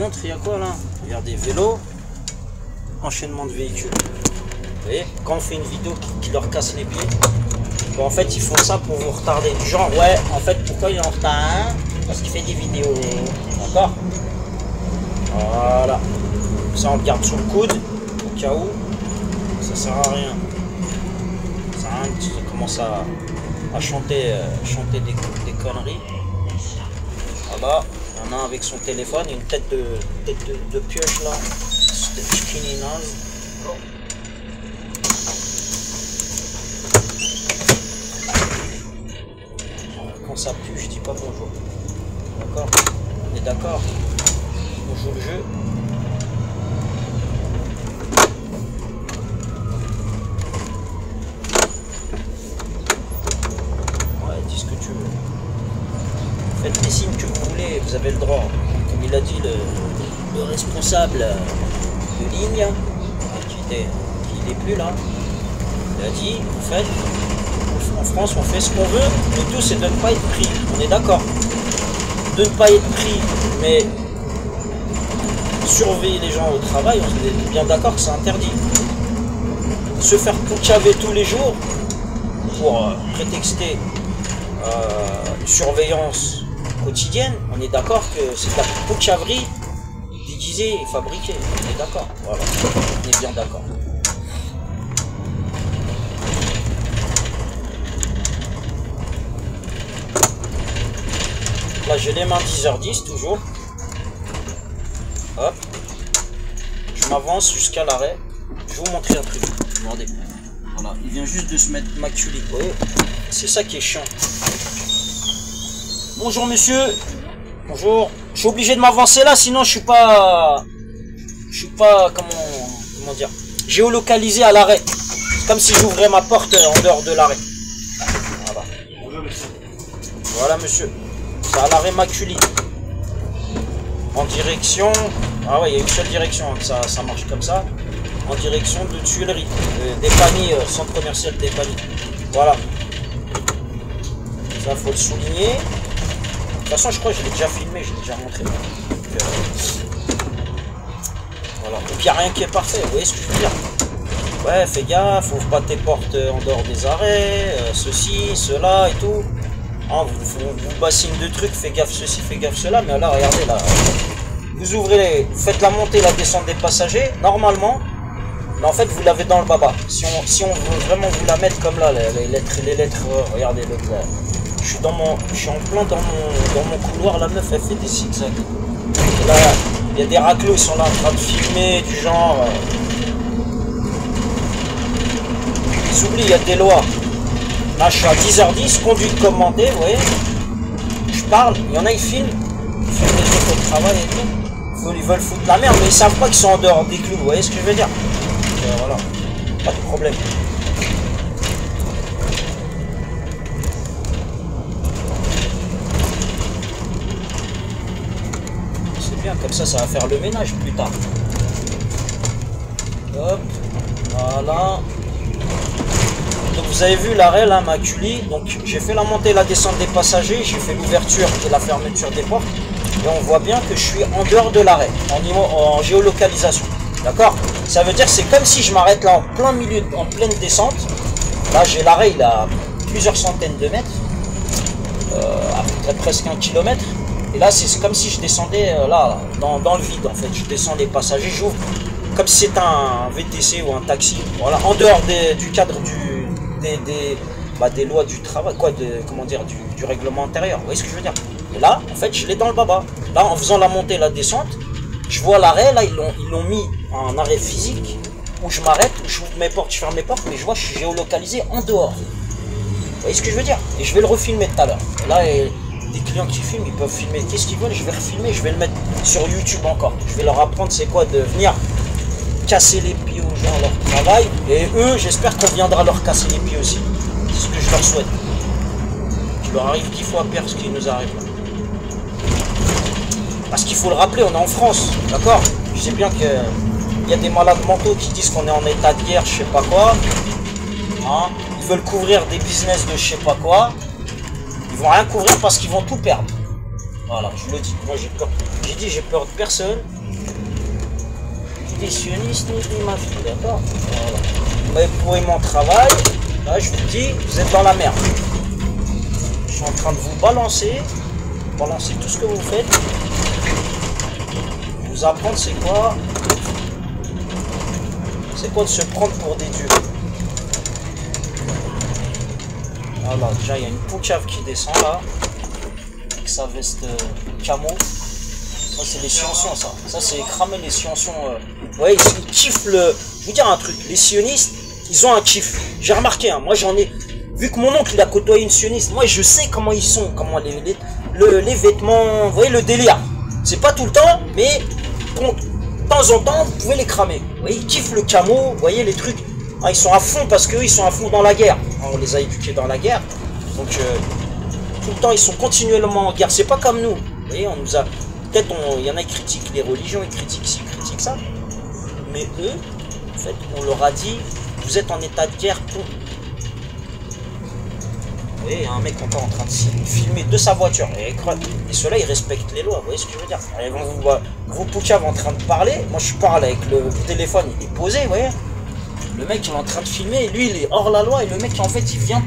montre, il y a quoi là? Regardez, vélo, enchaînement de véhicules. Vous voyez, quand on fait une vidéo qui leur casse les pieds, bon, en fait, ils font ça pour vous retarder. Du genre, ouais, en fait, pourquoi il est en retard, hein? Parce qu'il fait des vidéos. D'accord? Voilà. Ça, on le garde sous le coude, au cas où. Ça sert à rien. Ça sert à rien que tu commences à chanter, des conneries. Voilà. Il y en a un avec son téléphone et une tête de pioche là. Skinny naze. Quand ça pue, je dis pas bonjour. D'accord? On est d'accord? On joue le jeu. Ouais, dis ce que tu veux. Faites les signes que vous voulez, vous avez le droit. Comme il a dit le responsable de ligne, qui n'est plus là, il a dit, en fait, en France, on fait ce qu'on veut, le tout c'est de ne pas être pris. On est d'accord. De ne pas être pris, mais surveiller les gens au travail, on est bien d'accord que c'est interdit. Se faire poucaver tous les jours pour prétexter une surveillance quotidienne, on est d'accord que c'est de la poucaverie déguisée et fabriquée. On est d'accord. Voilà. On est bien d'accord. Là, j'ai les mains 10h10 toujours. Hop. Je m'avance jusqu'à l'arrêt. Je vais vous montrer un truc. Regardez. Voilà. Il vient juste de se mettre maculé. Vous voyez? C'est ça qui est chiant. Bonjour monsieur. Bonjour. Je suis obligé de m'avancer là, sinon je suis pas comment dire, géolocalisé à l'arrêt. C'est comme si j'ouvrais ma porte en dehors de l'arrêt. Voilà. Bonjour monsieur. Voilà monsieur. C'est à l'arrêt Macully. En direction. Ah ouais, il y a une seule direction, hein, ça marche comme ça. En direction de Tuileries. Des Pagnies, centre commercial des Pagnies. Voilà. Ça faut le souligner. De toute façon, je crois que je l'ai déjà filmé, j'ai déjà montré. Donc, voilà. Et puis, il n'y a rien qui est parfait, vous voyez ce que je veux dire? Ouais, fais gaffe, ouvre pas tes portes en dehors des arrêts, ceci, cela et tout. Hein, vous bassine de trucs, fais gaffe ceci, fais gaffe cela, mais là, regardez, là. Vous ouvrez, vous faites la montée, la descente des passagers, normalement, mais en fait, vous l'avez dans le baba. Si on veut vraiment vous la mettre comme là, les lettres, regardez l'autre là. Je suis en plein dans mon couloir, la meuf elle fait des zigzags. Là, il y a des raclos, ils sont là en train de filmer, du genre. Ils oublient, il y a des lois. Là, je suis à 10h10, conduite commandée, vous voyez. Je parle, il y en a, ils filment les trucs au travail et tout. Ils veulent foutre la merde, mais ils savent pas qu'ils sont en dehors des clous, vous voyez ce que je veux dire? Voilà, pas de problème. Comme ça va faire le ménage plus tard. Hop, voilà. Donc vous avez vu l'arrêt là, Macully. Donc j'ai fait la montée et la descente des passagers, j'ai fait l'ouverture et la fermeture des portes. Et on voit bien que je suis en dehors de l'arrêt, en géolocalisation. D'accord? Ça veut dire que c'est comme si je m'arrête là en plein milieu, en pleine descente. Là j'ai l'arrêt, il a plusieurs centaines de mètres. À peu près presque 1 kilomètre. Et là, c'est comme si je descendais là, dans le vide en fait. Je descends les passagers, j'ouvre comme si c'était un VTC ou un taxi. Voilà, en dehors du cadre des lois du travail, quoi, comment dire, du règlement intérieur. Vous voyez ce que je veux dire? Et là, en fait, je l'ai dans le baba. Là, en faisant la montée et la descente, je vois l'arrêt. Là, ils l'ont mis en arrêt physique où je m'arrête, où j'ouvre mes portes, je ferme mes portes, mais je vois, je suis géolocalisé en dehors. Vous voyez ce que je veux dire? Et je vais le refilmer tout à l'heure. Là, des clients qui filment, ils peuvent filmer qu'est-ce qu'ils veulent, je vais refilmer, je vais le mettre sur YouTube encore. Je vais leur apprendre c'est quoi de venir casser les pieds aux gens à leur travail. Et eux, j'espère qu'on viendra leur casser les pieds aussi. C'est ce que je leur souhaite. Il leur arrive 10 fois pire ce qui nous arrive là. Parce qu'il faut le rappeler, on est en France, d'accord? Je sais bien qu'il y a des malades mentaux qui disent qu'on est en état de guerre, je sais pas quoi. Hein? Ils veulent couvrir des business de je sais pas quoi. Ils vont rien couvrir parce qu'ils vont tout perdre. Voilà, je le dis. Moi, j'ai peur. J'ai dit, j'ai peur de personne. Ni des sionistes, ni des mafieux, d'accord? Voilà. Mais pour mon travail, là, je vous dis, vous êtes dans la merde. Je suis en train de vous balancer tout ce que vous faites. Vous apprendre c'est quoi de se prendre pour des dieux. Voilà, déjà il y a une poucave qui descend là, avec sa veste camo. Ça c'est les sioncions, ça c'est cramer les sioncions. Ouais, ils kiffent le... Je vais vous dire un truc, les sionistes, ils ont un kiff. J'ai remarqué, hein, moi j'en ai... Vu que mon oncle il a côtoyé une sioniste, moi je sais comment ils sont, comment les vêtements, vous voyez le délire. C'est pas tout le temps, mais de temps en temps vous pouvez les cramer. Vous voyez, ils kiffent le camo, vous voyez les trucs. Ah, ils sont à fond parce qu'eux ils sont à fond dans la guerre. On les a éduqués dans la guerre. Donc tout le temps ils sont continuellement en guerre. C'est pas comme nous. Vous voyez, on nous a... Peut-être il y en a qui critiquent les religions, ils critiquent ci, ils critiquent ça. Mais eux, en fait, on leur a dit, vous êtes en état de guerre pour... Vous voyez, il y a un mec encore en train de filmer de sa voiture. Et ceux-là, ils respectent les lois. Vous voyez ce que je veux dire? Et vous poucave en train de parler. Moi, je parle avec le téléphone. Il est posé, vous voyez. Le mec, il est en train de filmer. Et lui, il est hors la loi. Et le mec, en fait, il vient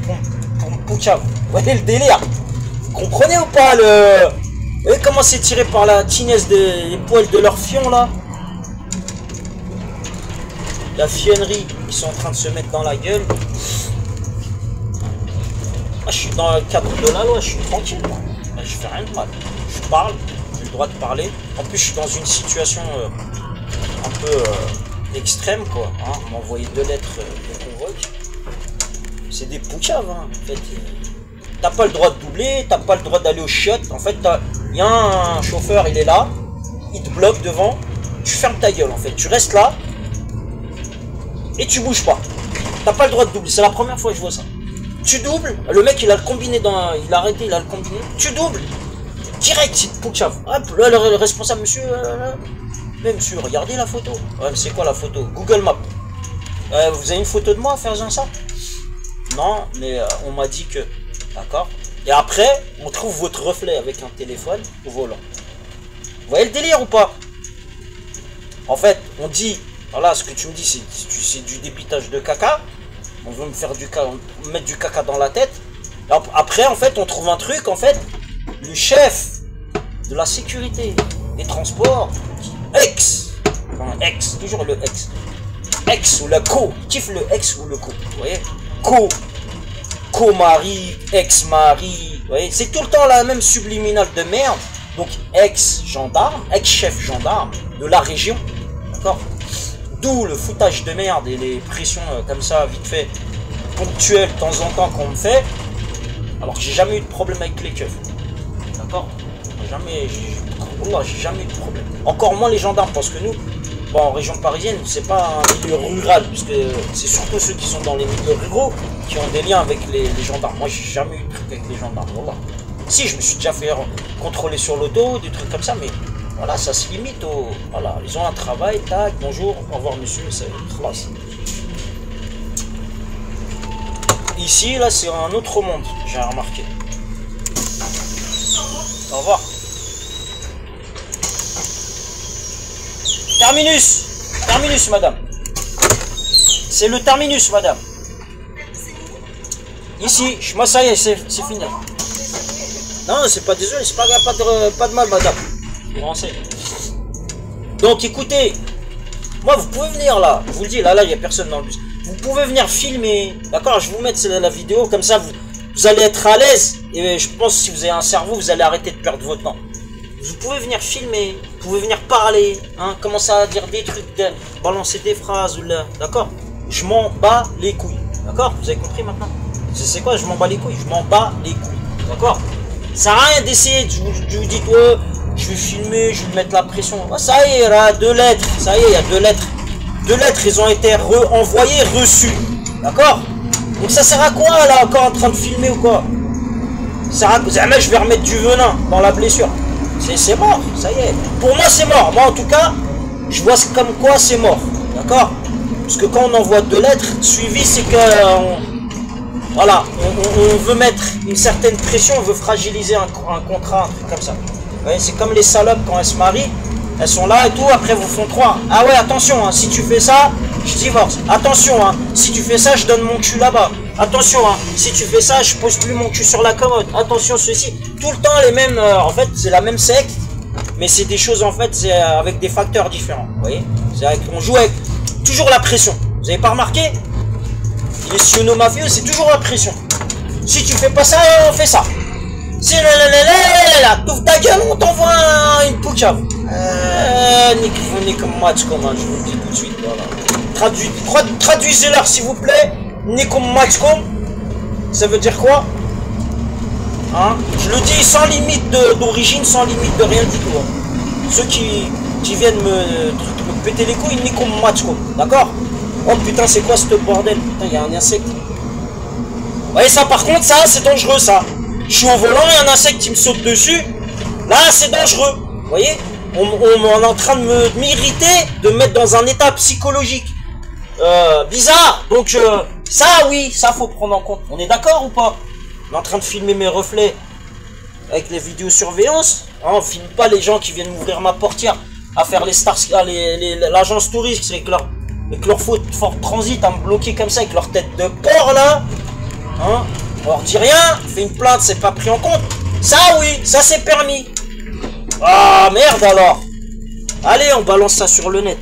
pour me poucave. Vous voyez le délire? Vous comprenez ou pas le... Vous voyez comment c'est tiré par la tinesse des poils de leur fion, là? La fionnerie. Ils sont en train de se mettre dans la gueule. Ah, je suis dans le cadre de la loi, je suis tranquille. Je fais rien de mal. Je parle, j'ai le droit de parler. En plus, je suis dans une situation un peu extrême, quoi. Hein. On m'a envoyé 2 lettres de convoque. C'est des poucaves, hein. En fait, t'as pas le droit de doubler, t'as pas le droit d'aller aux chiottes. En fait, il y a un chauffeur, il est là, il te bloque devant. Tu fermes ta gueule, en fait. Tu restes là et tu bouges pas. T'as pas le droit de doubler. C'est la première fois que je vois ça. Tu doubles, le mec il a le combiné il a arrêté, il a le combiné, tu doubles, direct, c'est poucave. Hop, là, le responsable, monsieur, mais monsieur, regardez la photo. Ouais, mais c'est quoi la photo? Google Maps. Vous avez une photo de moi, faisant ça? Non, mais on m'a dit que, d'accord. Et après, on trouve votre reflet avec un téléphone au volant. Vous voyez le délire ou pas? En fait, on dit, voilà, ce que tu me dis, c'est du débitage de caca. On veut me faire mettre du caca dans la tête. Après, en fait, on trouve un truc, en fait, le chef de la sécurité des transports, toujours le ex ou le co, il kiffe le ex ou le co, vous voyez, co-mari, ex-mari, vous voyez, c'est tout le temps la même subliminale de merde. Donc, ex-gendarme, ex-chef gendarme de la région, d'accord? D'où le foutage de merde et les pressions comme ça, vite fait, ponctuelles, de temps en temps qu'on me fait. Alors que j'ai jamais eu de problème avec les keufs. D'accord? J'ai jamais eu de problème. Encore moins les gendarmes, parce que nous, bon, en région parisienne, c'est pas un milieu rural, puisque c'est surtout ceux qui sont dans les milieux ruraux qui ont des liens avec les gendarmes. Moi, j'ai jamais eu de truc avec les gendarmes. Voilà. Si, je me suis déjà fait contrôler sur l'auto, des trucs comme ça, mais... Voilà, ça se limite au... Voilà, ils ont un travail, tac, bonjour, au revoir monsieur, c'est classe. Ici, là, c'est un autre monde, j'ai remarqué. Au revoir. Terminus, madame. C'est le terminus, madame. Ici, moi, ça y est, c'est fini. Non, c'est pas désolé, c'est pas de mal, madame. Donc écoutez, moi vous pouvez venir là, je vous le dis, là il n'y a personne dans le bus. Vous pouvez venir filmer, d'accord? Je vais vous mettre la vidéo, comme ça vous allez être à l'aise. Et je pense que si vous avez un cerveau, vous allez arrêter de perdre votre temps. Vous pouvez venir filmer, vous pouvez venir parler, hein, commencer à dire des trucs, balancer des phrases, d'accord? Je m'en bats les couilles, d'accord? Vous avez compris maintenant? C'est quoi, je m'en bats les couilles? Je m'en bats les couilles, d'accord? Ça sert à rien d'essayer, je vous dis, ouais, je vais filmer, je vais mettre la pression. Oh, ça y est, là, 2 lettres. Ça y est, il y a 2 lettres. 2 lettres, ils ont été envoyées, reçues. D'accord? Donc ça sert à quoi, là, encore en train de filmer ou quoi? Ça sert à quoi? Je vais remettre du venin dans la blessure. C'est mort, ça y est. Pour moi, c'est mort. Moi, en tout cas, je vois comme quoi c'est mort. D'accord? Parce que quand on envoie 2 lettres, suivi, c'est que... voilà, on veut mettre une certaine pression, on veut fragiliser un contrat, un truc comme ça. Ouais, c'est comme les salopes quand elles se marient. Elles sont là et tout, après vous font croire. Ah ouais, attention, hein, si tu fais ça, je divorce. Attention, hein, si tu fais ça, je donne mon cul là-bas. Attention, hein, si tu fais ça, je pose plus mon cul sur la commode. Attention, ceci. Tout le temps les mêmes... en fait, c'est la même secte, mais c'est des choses, en fait, c'est avec des facteurs différents. Vous voyez, on joue avec toujours la pression. Vous avez pas remarqué? Les siono-mafieux, c'est toujours la pression. Si tu fais pas ça, on fait ça. Si t'ouvres ta gueule, on t'envoie une poucave. Nique match comment, je vous le dis tout de suite. Voilà. Traduisez-leur s'il vous plaît. Nique match comme. Ça veut dire quoi? Hein? Je le dis sans limite d'origine, sans limite de rien du tout. Hein. Ceux qui viennent me péter les couilles, nique match comme. D'accord? Oh putain, c'est quoi ce bordel? Putain, il y a un insecte. Vous voyez ça par contre, ça c'est dangereux ça. Je suis au volant, il y a un insecte qui me saute dessus. Là, c'est dangereux. Vous voyez, on est en train de m'irriter, de me mettre dans un état psychologique bizarre. Donc, ça, oui, ça faut prendre en compte. On est d'accord ou pas? On est en train de filmer mes reflets avec les vidéosurveillance. Hein, on filme pas les gens qui viennent m'ouvrir ma portière à faire les stars, l'agence touriste avec leur Ford Transit à me bloquer comme ça avec leur tête de porc là. Hein? On leur dit rien, on fait une plainte, c'est pas pris en compte. Ça oui, ça c'est permis. Ah merde alors. Allez, on balance ça sur le net.